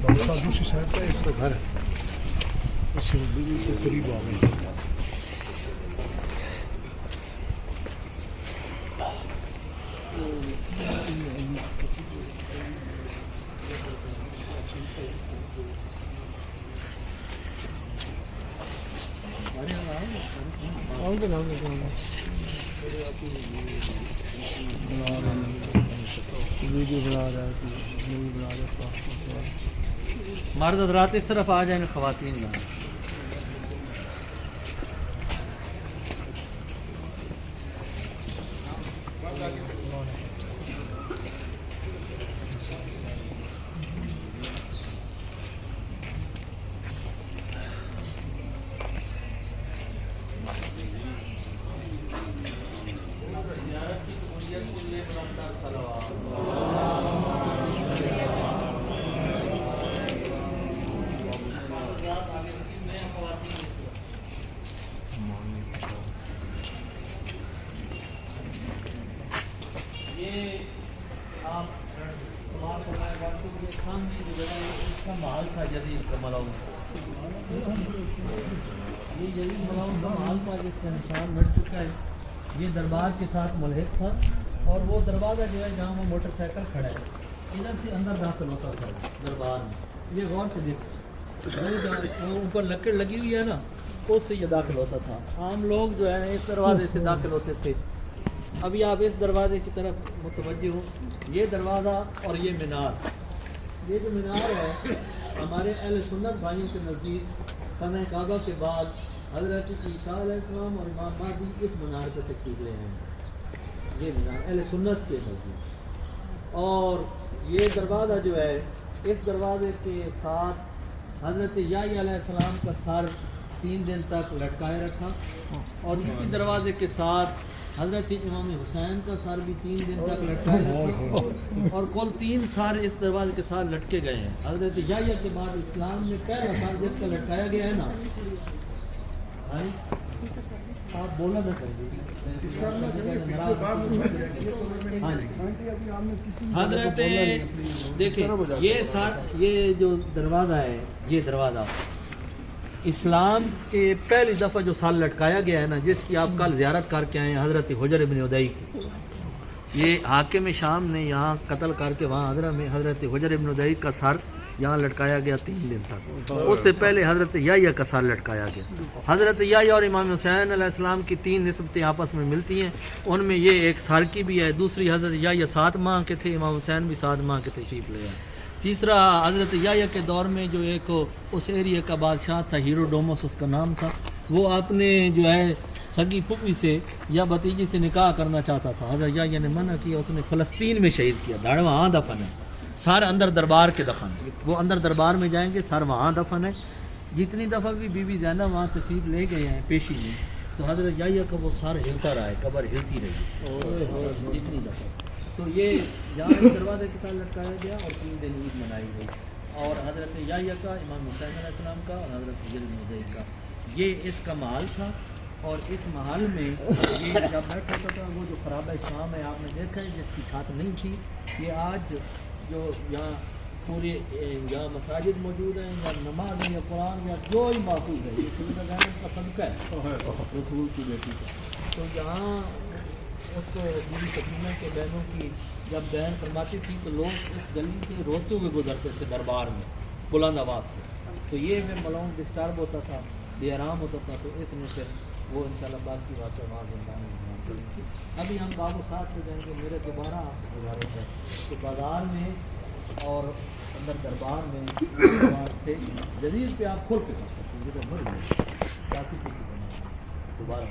دوسری سائڈ پہ اس کا گھر ہے، اس سے بالکل قریب آ گئے. مرد حضرات اس طرف آ جائیں، خواتین نہ. محل تھا جدید کا ملاؤں، یہ جدید ملاؤں کا محل تھا جس کا نشان مٹ چکا ہے. یہ دربار کے ساتھ ملحق تھا، اور وہ دروازہ جو ہے جہاں وہ موٹر سائیکل کھڑا ہے ادھر سے اندر داخل ہوتا تھا دربار میں. یہ غور سے دیکھ، اوپر لکڑ لگی ہوئی ہے نا، اس سے یہ داخل ہوتا تھا. عام لوگ جو ہے اس دروازے سے داخل ہوتے تھے. ابھی آپ اس دروازے کی طرف متوجہ ہوں، یہ دروازہ اور یہ مینار. یہ جو مینار ہے ہمارے اہل سنت بھائیوں کے نزدیک خانہ کعبہ کے بعد حضرت عیسیٰ علیہ السلام اور امام مہدی اس مینار پہ تشریف لے ہیں. یہ مینار اہل سنت کے نزدیک. اور یہ دروازہ جو ہے، اس دروازے کے ساتھ حضرت یحییٰ علیہ السلام کا سر 3 دن تک لٹکائے رکھا، اور اسی دروازے کے ساتھ حضرت امام حسین کا سر بھی 3 دن تک لٹکائے رکھا، اور کل 3 سر اس دروازے کے ساتھ لٹکے گئے ہیں. حضرت یحییٰ کے بعد اسلام میں پہلا سر جس کا لٹکایا گیا ہے نا، آپ بولا نہ کریے، حضرت دیکھیں یہ سر، یہ جو دروازہ ہے، یہ دروازہ اسلام کے پہلی دفعہ جو سال لٹکایا گیا ہے نا، جس کی آپ کل زیارت کر کے آئے ہیں، حضرت حجر ابن ادئی کی. یہ حاکم شام نے یہاں قتل کر کے وہاں حضرت میں حضرت حجر ابن ادئی کا سر یہاں لٹکایا گیا 3 دن تک. اس سے پہلے حضرت یحییٰ کا سر لٹکایا گیا. حضرت یحییٰ اور امام حسین علیہ السلام کی 3 نسبتیں آپس میں ملتی ہیں، ان میں یہ ایک سر کی بھی ہے. دوسری حضرت یحییٰ 7 ماہ کے تھے، امام حسین بھی 7 ماہ کے تشریف لے آئے. تیسرا حضرت یحییٰ کے دور میں جو ایک اس ایریے کا بادشاہ تھا، ہیروڈوموس اس کا نام تھا، وہ اپنے جو ہے سگی پھوپھی سے یا بھتیجی سے نکاح کرنا چاہتا تھا. حضرت یحییٰ نے منع کیا، اس نے فلسطین میں شہید کیا. دھڑ وہاں دفن ہے، سر اندر دربار کے دفن ہے. وہ اندر دربار میں جائیں گے، سر وہاں دفن ہے. جتنی دفعہ بھی بی بی زینب وہاں تشریف لے گئے ہیں پیشی میں، تو حضرت یحییٰ کا وہ سر ہلتا رہا ہے، قبر ہلتی رہی جتنی دفعہ. تو یہ یہاں اس دروازے کے ساتھ لٹکایا گیا اور 3 دن عید منائی گئی. اور حضرت یحییٰ کا، امام حسین علیہ السلام کا اور حضرت حجر بن ادئی کا، یہ اس کا محل تھا. اور اس محل میں یہ جب بیٹھا تھا، وہ جو خرابہ شام ہے آپ نے دیکھا ہے، جس کی چھت نہیں تھی، یہ آج جو یہاں پورے یہاں مساجد موجود ہیں، یا نماز ہے، یا قرآن، یا جو ہی محفوظ ہے، یہ سیدنا زینب کا صدقہ ہے رسول کی بیٹی کا. تو یہاں اس کو میری سکینہ کے بہنوں کی جب بہن فرماتی تھی تو لوگ اس گلی سے روتے ہوئے گزرتے تھے دربار میں بلند آباد سے. تو یہ میں ملاؤں ڈسٹرب ہوتا تھا، بے آرام ہوتا تھا. تو اس نے پھر وہ انشاءاللہ باقی باتیں وہاں زندانی کریں گے. ابھی ہم باب و ساتھ میں جائیں گے. میرے دوبارہ آپ سے گزارش ہے کہ بازار میں اور اندر دربار میں سے جدید پہ آپ کھول کے کر سکتے ہیں، جدھر مر گئے باقی کسی بنا دوبارہ.